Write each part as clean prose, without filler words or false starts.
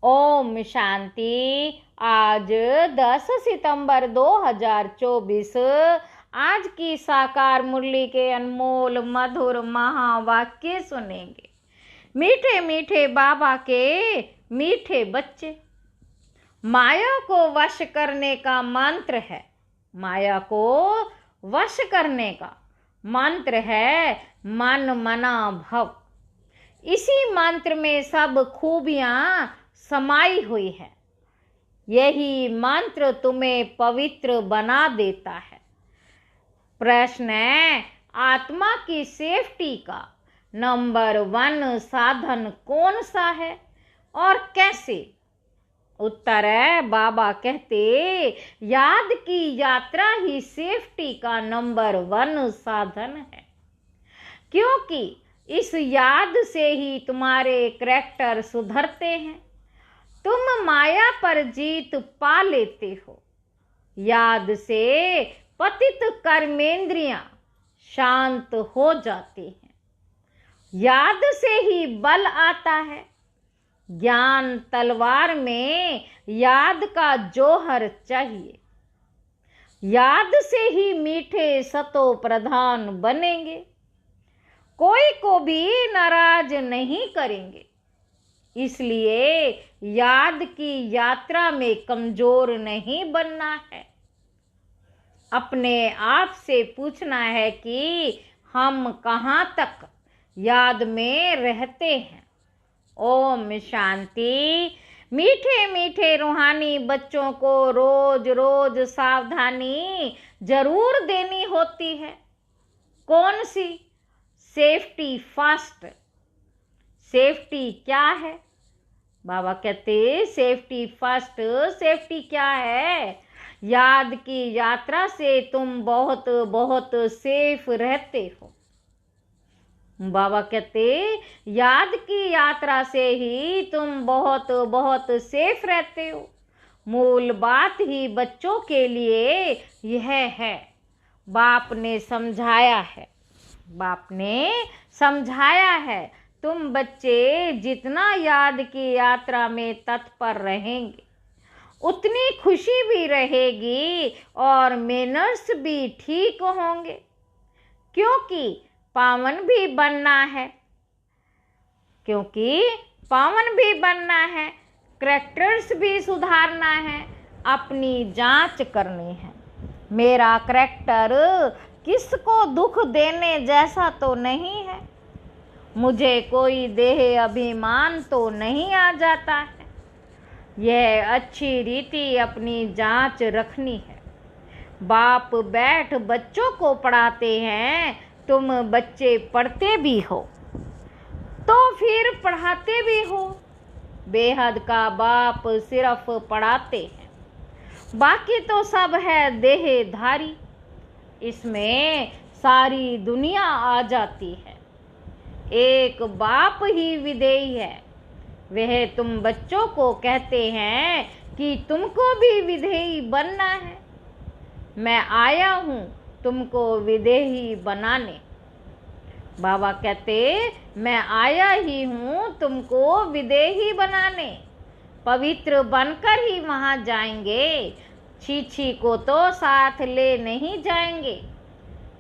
ओम शांति। आज 10 सितंबर 2024। आज की साकार मुरली के अनमोल मधुर महावाक्य सुनेंगे। मीठे मीठे बाबा के मीठे बच्चे। माया को वश करने का मंत्र है। माया को वश करने का मंत्र है मन मना भव। इसी मंत्र में सब खूबियां समाई हुई है। यही मंत्र तुम्हें पवित्र बना देता है। प्रश्न है, आत्मा की सेफ्टी का नंबर 1 साधन कौन सा है और कैसे? उत्तर है, बाबा कहते याद की यात्रा ही सेफ्टी का नंबर 1 साधन है, क्योंकि इस याद से ही तुम्हारे करैक्टर सुधरते हैं। तुम माया पर जीत पा लेते हो। याद से पतित कर्मेंद्रियां शांत हो जाती हैं। याद से ही बल आता है। ज्ञान तलवार में याद का जौहर चाहिए। याद से ही मीठे सतो प्रधान बनेंगे। कोई को भी नाराज नहीं करेंगे। इसलिए याद की यात्रा में कमजोर नहीं बनना है। अपने आप से पूछना है कि हम कहाँ तक याद में रहते हैं। ओम शांति। मीठे मीठे रूहानी बच्चों को रोज रोज सावधानी जरूर देनी होती है। कौन सी? Safety first. सेफ्टी क्या है? बाबा कहते सेफ्टी फर्स्ट। सेफ्टी क्या है? याद की यात्रा से तुम बहुत बहुत सेफ रहते हो। बाबा कहते याद की यात्रा से ही तुम बहुत बहुत सेफ रहते हो। मूल बात ही बच्चों के लिए यह है। बाप ने समझाया है। बाप ने समझाया है। तुम बच्चे जितना याद की यात्रा में तत्पर रहेंगे, उतनी खुशी भी रहेगी और मैनर्स भी ठीक होंगे, क्योंकि पावन भी बनना है। करैक्टर्स भी सुधारना है। अपनी जांच करनी है। मेरा करैक्टर किसको दुख देने जैसा तो नहीं है। मुझे कोई देह अभिमान तो नहीं आ जाता है। यह अच्छी रीति अपनी जांच रखनी है। बाप बैठ बच्चों को पढ़ाते हैं। तुम बच्चे पढ़ते भी हो तो फिर पढ़ाते भी हो। बेहद का बाप सिर्फ पढ़ाते हैं, बाकी तो सब है देहधारी। इसमें सारी दुनिया आ जाती है। एक बाप ही विधेयी है। वह तुम बच्चों को कहते हैं कि तुमको भी विधेयी बनना है। मैं आया हूँ तुमको विधेयी बनाने। बाबा कहते मैं आया ही हूँ तुमको विधेयी बनाने। पवित्र बनकर ही वहाँ जाएंगे। छी को तो साथ ले नहीं जाएंगे।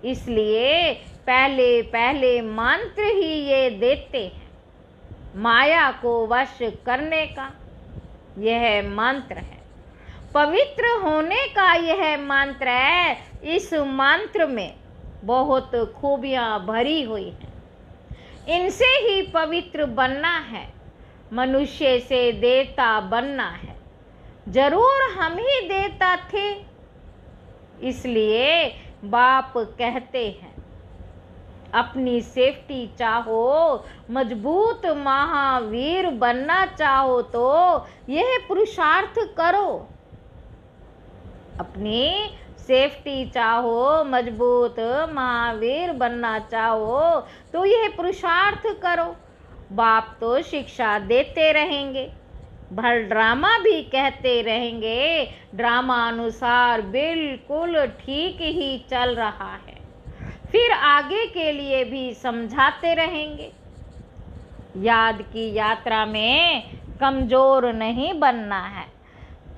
इसलिए पहले पहले मंत्र ही ये देते हैं। माया को वश करने का यह मंत्र है। पवित्र होने का यह मंत्र है। इस मंत्र में बहुत खूबियां भरी हुई हैं। इनसे ही पवित्र बनना है। मनुष्य से देवता बनना है। जरूर हम ही देवता थे। इसलिए बाप कहते हैं अपनी सेफ्टी चाहो, मजबूत महावीर बनना चाहो तो यह पुरुषार्थ करो। अपनी सेफ्टी चाहो, मजबूत महावीर बनना चाहो तो यह पुरुषार्थ करो। बाप तो शिक्षा देते रहेंगे, भर ड्रामा भी कहते रहेंगे। ड्रामा अनुसार बिल्कुल ठीक ही चल रहा है। फिर आगे के लिए भी समझाते रहेंगे। याद की यात्रा में कमजोर नहीं बनना है।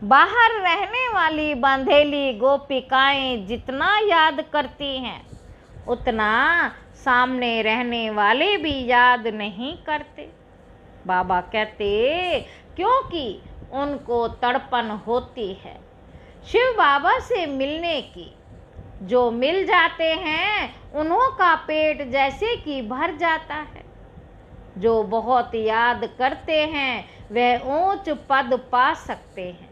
बाहर रहने वाली बंधेली गोपिकाएं जितना याद करती हैं, उतना सामने रहने वाले भी याद नहीं करते। बाबा कहते क्योंकि उनको तड़पन होती है शिव बाबा से मिलने की। जो मिल जाते हैं उन्हों का पेट जैसे कि भर जाता है। जो बहुत याद करते हैं वह ऊंच पद पा सकते हैं।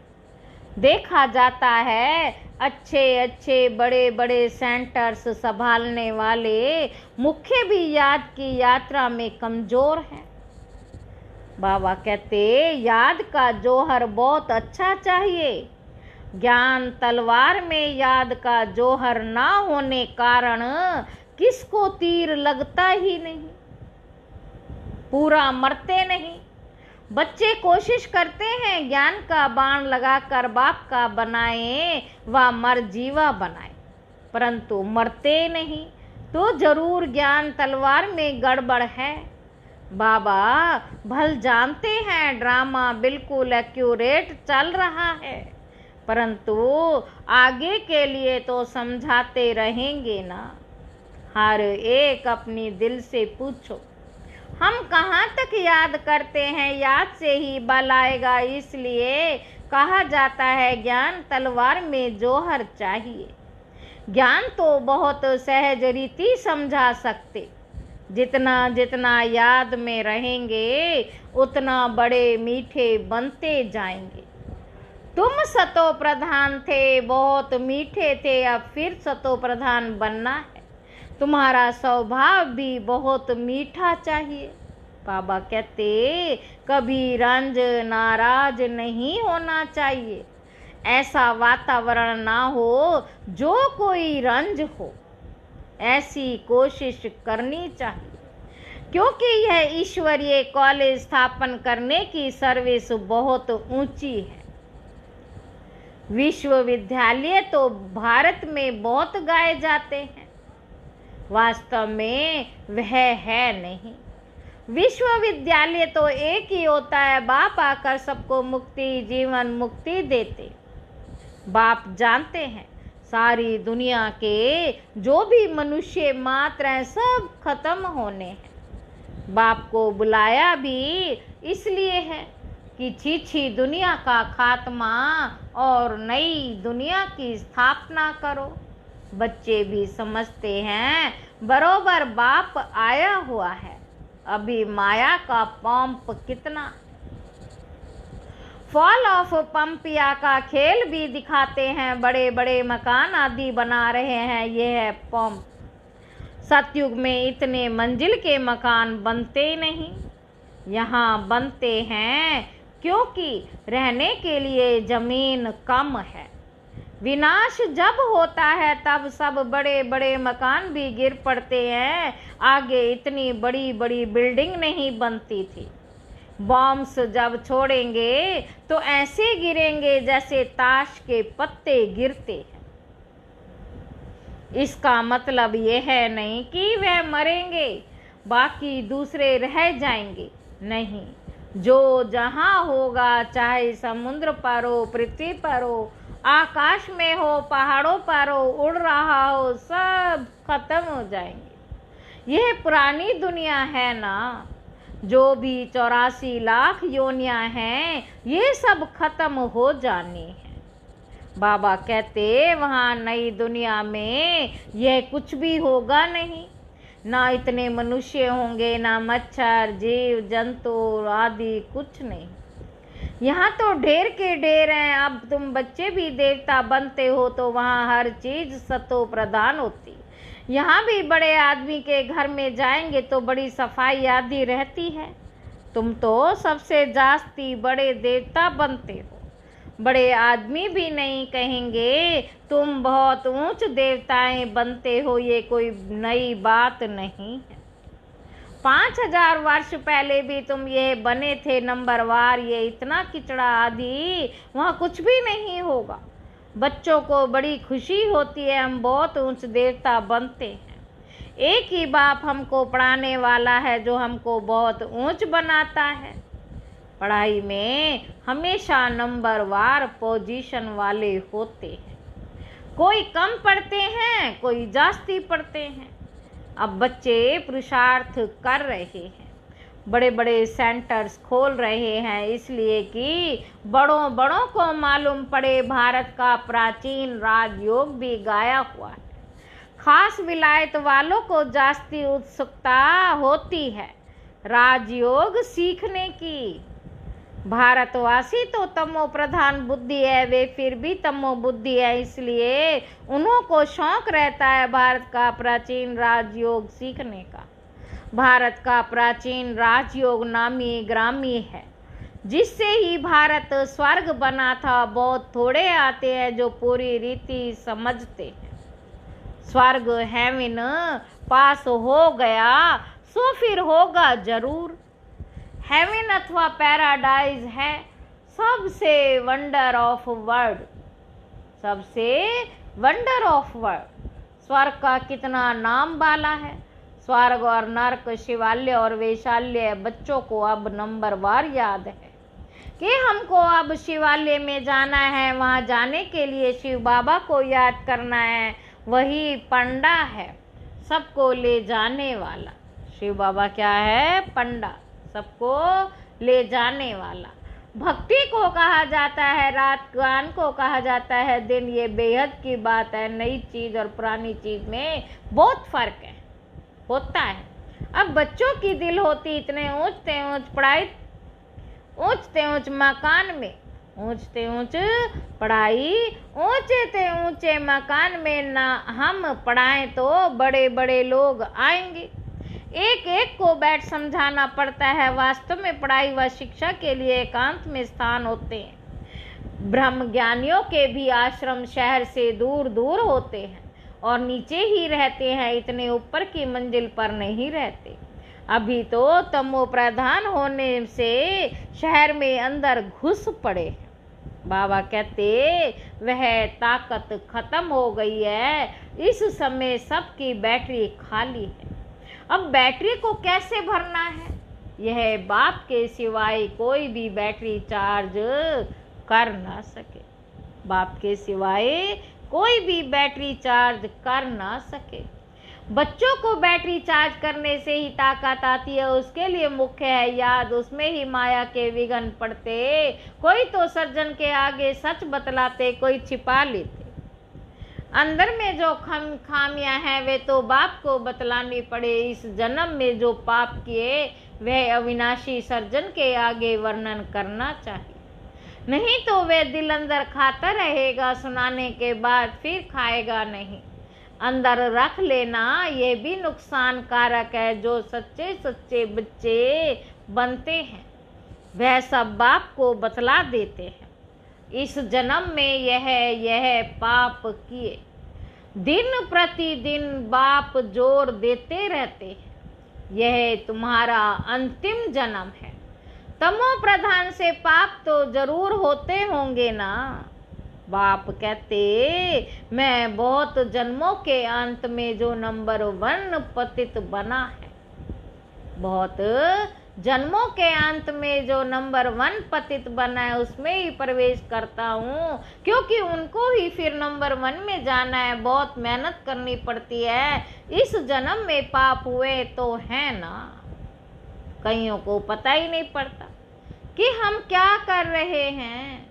देखा जाता है अच्छे अच्छे बड़े बड़े सेंटर्स संभालने वाले मुख्य भी याद की यात्रा में कमजोर हैं। बाबा कहते याद का जौहर बहुत अच्छा चाहिए। ज्ञान तलवार में याद का जौहर ना होने कारण किसको तीर लगता ही नहीं, पूरा मरते नहीं। बच्चे कोशिश करते हैं ज्ञान का बाण लगाकर बाप का बनाए व मर जीवा बनाए, परंतु मरते नहीं। तो जरूर ज्ञान तलवार में गड़बड़ है। बाबा भल जानते हैं ड्रामा बिल्कुल एक्यूरेट चल रहा है, परंतु आगे के लिए तो समझाते रहेंगे ना। हर एक अपनी दिल से पूछो, हम कहाँ तक याद करते हैं? याद से ही बल आएगा। इसलिए कहा जाता है ज्ञान तलवार में जौहर चाहिए। ज्ञान तो बहुत सहज रीति समझा सकते, जितना जितना याद में रहेंगे उतना बड़े मीठे बनते जाएंगे। तुम सतो प्रधान थे, बहुत मीठे थे, अब फिर सतो प्रधान बनना है। तुम्हारा स्वभाव भी बहुत मीठा चाहिए। बाबा कहते कभी रंज नाराज नहीं होना चाहिए। ऐसा वातावरण ना हो जो कोई रंज हो, ऐसी कोशिश करनी चाहिए, क्योंकि यह ईश्वरीय कॉलेज स्थापन करने की सर्विस बहुत ऊंची है। विश्वविद्यालय तो भारत में बहुत गाए जाते हैं, वास्तव में वह है नहीं। विश्वविद्यालय तो एक ही होता है, बाप आकर सबको मुक्ति जीवन मुक्ति देते। बाप जानते हैं सारी दुनिया के जो भी मनुष्य मात्र हैं सब खत्म होने हैं। बाप को बुलाया भी इसलिए है कि छीछी दुनिया का खात्मा और नई दुनिया की स्थापना करो। बच्चे भी समझते हैं बरोबर बाप आया हुआ है। अभी माया का पंप कितना, फॉल ऑफ पंपिया का खेल भी दिखाते हैं। बड़े बड़े मकान आदि बना रहे हैं, यह है पंप। सतयुग में इतने मंजिल के मकान बनते नहीं, यहाँ बनते हैं क्योंकि रहने के लिए जमीन कम है। विनाश जब होता है तब सब बड़े बड़े मकान भी गिर पड़ते हैं। आगे इतनी बड़ी बड़ी बिल्डिंग नहीं बनती थी। बॉम्ब्स जब छोड़ेंगे तो ऐसे गिरेंगे जैसे ताश के पत्ते गिरते हैं। इसका मतलब यह है नहीं कि वह मरेंगे बाकी दूसरे रह जाएंगे, नहीं। जो जहाँ होगा, चाहे समुद्र पर हो, पृथ्वी पर हो, आकाश में हो, पहाड़ों पर हो, उड़ रहा हो, सब खत्म हो जाएंगे। यह पुरानी दुनिया है ना। जो भी 84 लाख योनियां हैं ये सब खत्म हो जानी है। बाबा कहते वहाँ नई दुनिया में यह कुछ भी होगा नहीं। ना इतने मनुष्य होंगे, ना मच्छर जीव जंतु आदि, कुछ नहीं। यहाँ तो ढेर के ढेर हैं। अब तुम बच्चे भी देवता बनते हो तो वहाँ हर चीज सतो प्रधान होती। यहाँ भी बड़े आदमी के घर में जाएंगे तो बड़ी सफाई आदि रहती है। तुम तो सबसे जास्ती बड़े देवता बनते हो। बड़े आदमी भी नहीं कहेंगे तुम बहुत ऊंच देवताएं बनते हो, ये कोई नई बात नहीं है। 5000 वर्ष पहले भी तुम ये बने थे नंबरवार। ये इतना किचड़ा आदि वहाँ कुछ भी नहीं होगा। बच्चों को बड़ी खुशी होती है, हम बहुत ऊंच देवता बनते हैं। एक ही बाप हमको पढ़ाने वाला है जो हमको बहुत ऊंच बनाता है। पढ़ाई में हमेशा नंबर वार पोजीशन वाले होते हैं। कोई कम पढ़ते हैं, कोई जास्ती पढ़ते हैं। अब बच्चे पुरुषार्थ कर रहे हैं, बड़े बड़े सेंटर्स खोल रहे हैं, इसलिए कि बड़ों बड़ों को मालूम पड़े भारत का प्राचीन राजयोग भी गाया हुआ है। खास विलायत वालों को जास्ती उत्सुकता होती है राजयोग सीखने की। भारतवासी तो तमो प्रधान बुद्धि है, वे फिर भी तमो बुद्धि है, इसलिए उन्हों को शौक रहता है भारत का प्राचीन राजयोग सीखने का। भारत का प्राचीन राजयोग नामी ग्रामी है, जिससे ही भारत स्वर्ग बना था। बहुत थोड़े आते हैं जो पूरी रीति समझते हैं। स्वर्ग हेवन पास हो गया सो फिर होगा जरूर। हेवन अथवा पैराडाइज है सबसे वंडर ऑफ वर्ल्ड, सबसे वंडर ऑफ वर्ल्ड। स्वर्ग का कितना नाम बाला है। स्वर्ग और नरक, शिवालय और वैशाल्य बच्चों को अब नंबर वार याद है कि हमको अब शिवालय में जाना है। वहाँ जाने के लिए शिव बाबा को याद करना है, वही पंडा है सबको ले जाने वाला। शिव बाबा क्या है? पंडा, सबको ले जाने वाला। भक्ति को कहा जाता है रात, गान को कहा जाता है दिन। ये बेहद की बात है। नई चीज और पुरानी चीज में बहुत फर्क है, होता है। अब बच्चों की दिल होती इतने ऊंचते ऊंच पढ़ाई, ऊंचते ऊंच मकान में, ऊंचते ऊंच पढ़ाई, ऊंचे ते ऊंचे मकान में ना हम पढ़ाएं तो बड़े बड़े लोग आएंगे। एक एक को बैठ समझाना पड़ता है। वास्तव में पढ़ाई व शिक्षा के लिए एकांत में स्थान होते हैं। ब्रह्म ज्ञानियों के भी आश्रम शहर से दूर दूर होते हैं और नीचे ही रहते हैं, इतने ऊपर की मंजिल पर नहीं रहते। अभी तो तमो प्रधान होने से शहर में अंदर घुस पड़े हैं। बाबा कहते वह ताकत खत्म हो गई है, इस समय सबकी बैटरी खाली है। अब बैटरी को कैसे भरना है? यह बाप के सिवाय कोई भी बैटरी चार्ज कर ना सके। बाप के सिवाय कोई भी बैटरी चार्ज कर ना सके। बच्चों को बैटरी चार्ज करने से ही ताकत आती है, उसके लिए मुख्य है याद। उसमें ही माया के विघ्न पड़ते। कोई तो सर्जन के आगे सच बतलाते, कोई छिपा लेते। अंदर में जो खामियां हैं वे तो बाप को बतलानी पड़े। इस जन्म में जो पाप किए वह अविनाशी सर्जन के आगे वर्णन करना चाहिए, नहीं तो वह दिल अंदर खाता रहेगा, सुनाने के बाद फिर खाएगा नहीं। अंदर रख लेना ये भी नुकसान कारक है। जो सच्चे सच्चे बच्चे बनते हैं वह सब बाप को बतला देते हैं। इस जन्म में यह पाप किए, दिन प्रतिदिन बाप जोर देते रहते हैं। यह तुम्हारा अंतिम जन्म है। तमो प्रधान से पाप तो जरूर होते होंगे ना। बाप कहते मैं बहुत जन्मों के अंत में जो नंबर 1 पतित बना है, बहुत जन्मों के अंत में जो नंबर 1 पतित बना है उसमें ही प्रवेश करता हूँ, क्योंकि उनको ही फिर नंबर 1 में जाना है। बहुत मेहनत करनी पड़ती है। इस जन्म में पाप हुए तो है ना। कईयों को पता ही नहीं पड़ता कि हम क्या कर रहे हैं।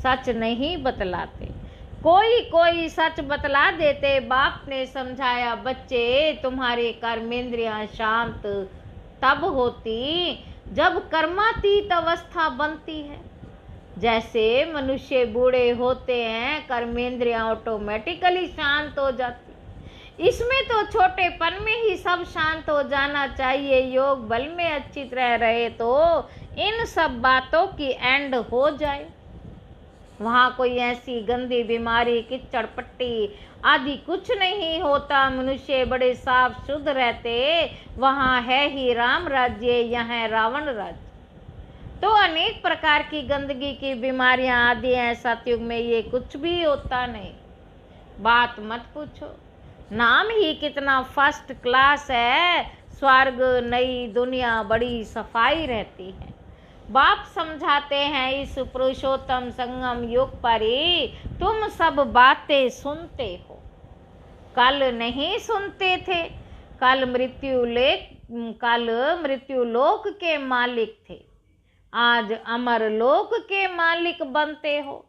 सच नहीं बतलाते। कोई सच बतला देते। बाप ने समझाया बच्चे तुम्हारी कर्मेंद्रियां शांत तब होती जब कर्मातीत अवस्था बनती है। जैसे मनुष्य बूढ़े होते हैं, कर्मेंद्रियां ऑटोमेटिकली शांत हो जाती। इसमें तो छोटेपन में ही सब शांत हो जाना चाहिए। योग बल में अच्छी तरह रहे तो इन सब बातों की एंड हो जाए। वहाँ कोई ऐसी गंदी बीमारी, कीचड़ पट्टी आदि कुछ नहीं होता। मनुष्य बड़े साफ शुद्ध रहते। वहाँ है ही राम राज्य, यहाँ रावण राज्य। तो अनेक प्रकार की गंदगी की बीमारियां आदि हैं। सतयुग में ये कुछ भी होता नहीं। बात मत पूछो। नाम ही कितना फर्स्ट क्लास है। स्वर्ग, नई दुनिया, बड़ी सफाई रहती है। बाप समझाते हैं इस पुरुषोत्तम संगम युग पर ही तुम सब बातें सुनते हो। कल नहीं सुनते थे। कल मृत्यु लोक के मालिक थे, आज अमर लोक के मालिक बनते हो।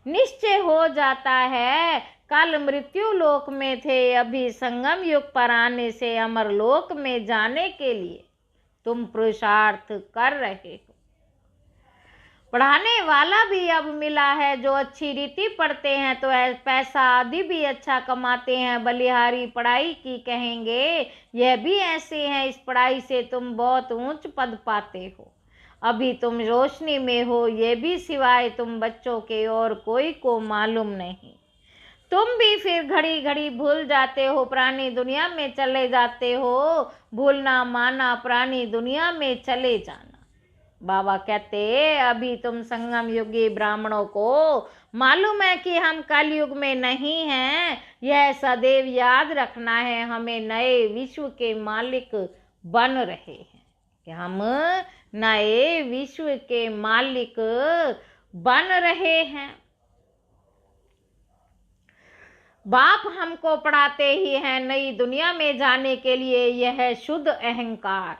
निश्चय हो जाता है कल मृत्यु लोक में थे, अभी संगम युग पर आने से अमर लोक में जाने के लिए तुम पुरुषार्थ कर रहे हो। पढ़ाने वाला भी अब मिला है, जो अच्छी रीति पढ़ते हैं तो पैसा आदि भी अच्छा कमाते हैं। बलिहारी पढ़ाई की कहेंगे, यह भी ऐसे हैं, इस पढ़ाई से तुम बहुत ऊंच पद पाते हो। अभी तुम रोशनी में हो, ये भी सिवाय तुम बच्चों के और कोई को मालूम नहीं। तुम भी फिर घड़ी घड़ी भूल जाते हो, प्राणी दुनिया में चले जाते हो। भूलना माना प्राणी दुनिया में चले जाना। बाबा कहते अभी तुम संगम युगी ब्राह्मणों को मालूम है कि हम कलयुग में नहीं हैं। यह सदैव याद रखना है, हमें नए विश्व के मालिक बन रहे हैं, कि हम नए विश्व के मालिक बन रहे हैं। बाप हमको पढ़ाते ही हैं नई दुनिया में जाने के लिए। यह शुद्ध अहंकार,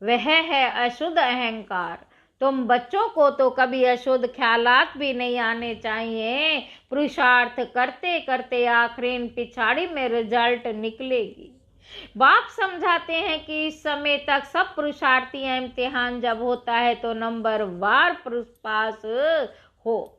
वह है अशुद्ध अहंकार। तुम बच्चों को तो कभी अशुद्ध ख्यालात भी नहीं आने चाहिए। पुरुषार्थ करते करते आखिर पिछाड़ी में रिजल्ट निकलेगी। बाप समझाते हैं कि इस समय तक सब पुरुषार्थी इम्तिहान जब होता है तो नंबर वार पास हो।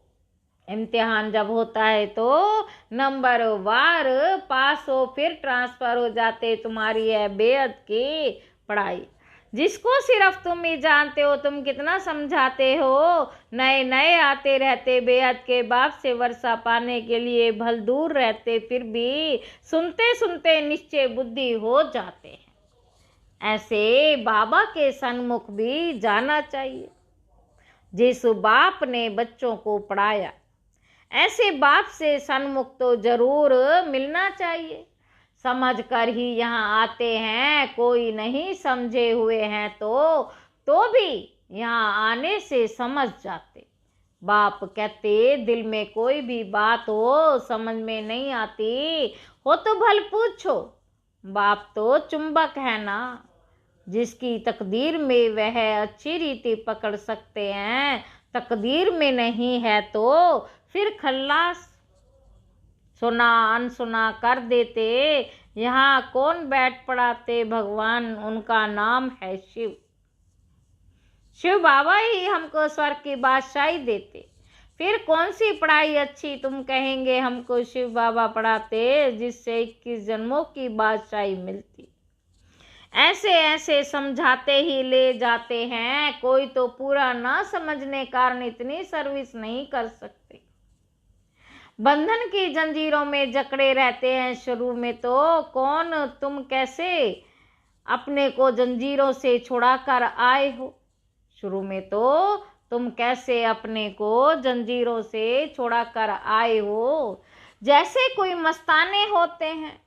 इम्तिहान जब होता है तो नंबर वार पास हो, फिर ट्रांसफर हो जाते तुम्हारी है बेअद की पढ़ाई, जिसको सिर्फ तुम ही जानते हो। तुम कितना समझाते हो, नए नए आते रहते बेअद के बाप से वर्षा पाने के लिए भल दूर रहते, फिर भी सुनते सुनते निश्चय बुद्धि हो जाते हैं। ऐसे बाबा के सन्मुख भी जाना चाहिए। जिस बाप ने बच्चों को पढ़ाया, ऐसे बाप से सन्मुख तो जरूर मिलना चाहिए। समझ कर ही यहाँ आते हैं, कोई नहीं समझे हुए हैं तो भी यहाँ आने से समझ जाते। बाप कहते दिल में कोई भी बात हो समझ में नहीं आती हो तो भल पूछो। बाप तो चुंबक है ना, जिसकी तकदीर में वह अच्छी रीति पकड़ सकते हैं, तकदीर में नहीं है तो फिर खल्लास, सुना अनसुना कर देते। यहाँ कौन बैठ पढ़ाते, भगवान उनका नाम है शिव। शिव बाबा ही हमको स्वर्ग की बादशाही देते, फिर कौन सी पढ़ाई अच्छी तुम कहेंगे हमको शिव बाबा पढ़ाते, जिससे 21 जन्मों की बादशाही मिलती। ऐसे ऐसे समझाते ही ले जाते हैं, कोई तो पूरा ना समझने कारण इतनी सर्विस नहीं कर सकते। बंधन की जंजीरों में जकड़े रहते हैं शुरू में तो। कौन तुम कैसे अपने को जंजीरों से छुड़ा कर आए हो? शुरू में तो तुम कैसे अपने को जंजीरों से छुड़ा कर आए हो, जैसे कोई मस्ताने होते हैं।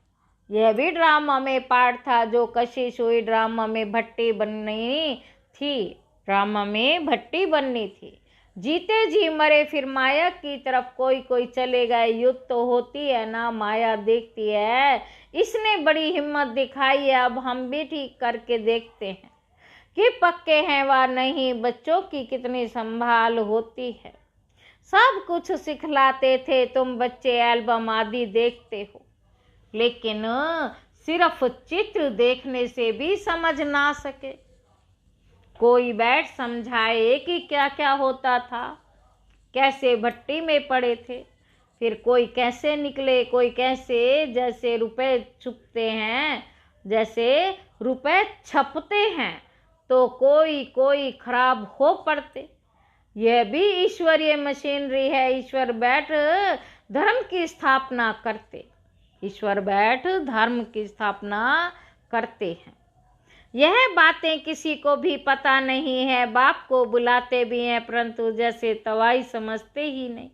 यह भी ड्रामा में पार्ट था, जो कशिश हुई ड्रामा में भट्टी बननी थी। ड्रामा में भट्टी बननी थी, जीते जी मरे फिर माया की तरफ कोई कोई चले गए। युद्ध तो होती है ना, माया देखती है। इसने बड़ी हिम्मत दिखाई है, अब हम भी ठीक करके देखते हैं कि पक्के हैं व नहीं। बच्चों की कितनी संभाल होती है, सब कुछ सिखलाते थे। तुम बच्चे एल्बम आदि देखते हो, लेकिन सिर्फ चित्र देखने से भी समझ ना सके। कोई बैठ समझाए कि क्या क्या होता था, कैसे भट्टी में पड़े थे, फिर कोई कैसे निकले, कोई कैसे, जैसे रुपए छुपते हैं, जैसे रुपए छपते हैं तो कोई कोई खराब हो पड़ते। यह भी ईश्वरीय मशीनरी है। ईश्वर बैठ धर्म की स्थापना करते, ईश्वर बैठ धर्म की स्थापना करते हैं। यह बातें किसी को भी पता नहीं है। बाप को बुलाते भी हैं, परंतु जैसे तवाई समझते ही नहीं।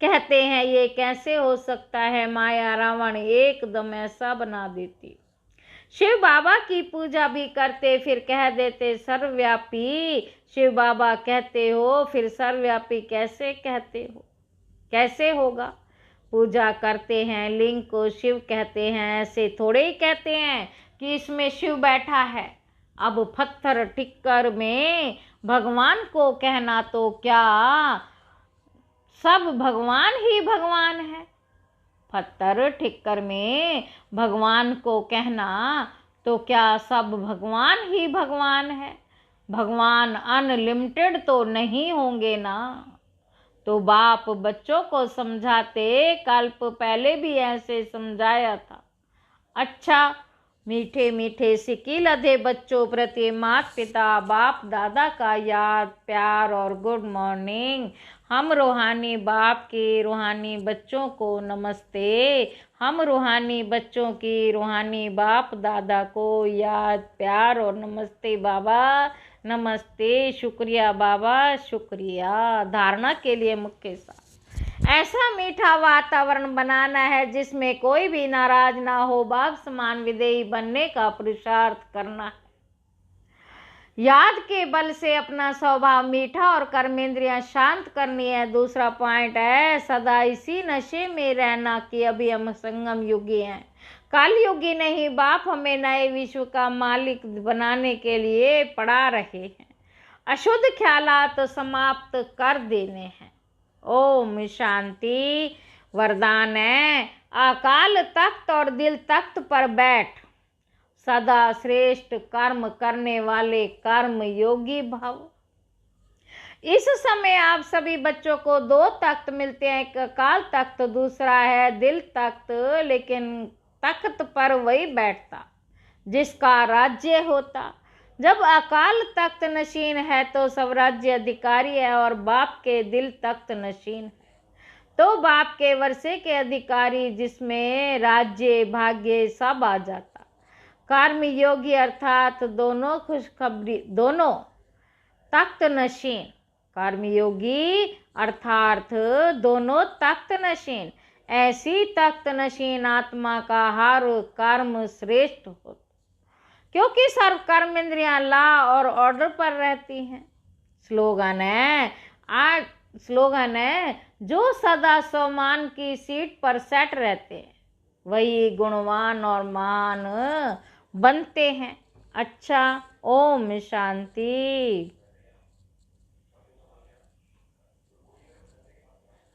कहते हैं ये कैसे हो सकता है, माया रावण एकदम ऐसा बना देती। शिव बाबा की पूजा भी करते, फिर कह देते सर्वव्यापी। शिव बाबा कहते हो, फिर सर्वव्यापी कैसे कहते हो? कैसे होगा? पूजा करते हैं, लिंग को शिव कहते हैं, ऐसे थोड़े ही कहते हैं कि इसमें शिव बैठा है। अब पत्थर टिक्कर में भगवान को कहना तो क्या सब भगवान ही भगवान है? पत्थर ठिक्कर में भगवान को कहना तो क्या सब भगवान ही भगवान है? भगवान अनलिमिटेड तो नहीं होंगे ना। तो बाप बच्चों को समझाते, कल्प पहले भी ऐसे समझाया था। अच्छा, मीठे मीठे सिक्की लदे बच्चों प्रति माता पिता बाप दादा का याद, प्यार और गुड मॉर्निंग। हम रूहानी बाप के रूहानी बच्चों को नमस्ते। हम रूहानी बच्चों की रूहानी बाप दादा को याद, प्यार और नमस्ते बाबा, नमस्ते, शुक्रिया बाबा, शुक्रिया। धारणा के लिए मुख्य सार, ऐसा मीठा वातावरण बनाना है जिसमें कोई भी नाराज ना हो। बाप समान विधेयी बनने का पुरुषार्थ करना है। याद के बल से अपना स्वभाव मीठा और कर्मेंद्रियां शांत करनी है। दूसरा पॉइंट है सदा इसी नशे में रहना कि अभी हम संगम युगी हैं, काल युगी नहीं। बाप हमें नए विश्व का मालिक बनाने के लिए पढ़ा रहे हैं। अशुद्ध ख्यालात समाप्त कर देने हैं। ओम शांति। वरदान है अकाल तख्त और दिल तख्त पर बैठ, सदा श्रेष्ठ कर्म करने वाले कर्म योगी भव। इस समय आप सभी बच्चों को दो तख्त मिलते हैं, एक अकाल तख्त, दूसरा है दिल तख्त। लेकिन तख्त पर वही बैठता जिसका राज्य होता। जब अकाल तख्त नशीन है तो सब राज्य अधिकारी है, और बाप के दिल तख्त नशीन है तो बाप के वर्षे के अधिकारी, जिसमें राज्य भाग्य सब आ जाता। कर्म योगी अर्थात दोनों खुशखबरी, दोनों तख्त नशीन। कर्म योगी अर्थात दोनों तख्त नशीन। ऐसी तख्त नशीन आत्मा का हर कर्म श्रेष्ठ होता, क्योंकि सर्व कर्म इंद्रियां ला और ऑर्डर पर रहती हैं। स्लोगन है जो सदा सम्मान की सीट पर सेट रहते हैं वही गुणवान और महान बनते हैं। अच्छा, ओम शांति।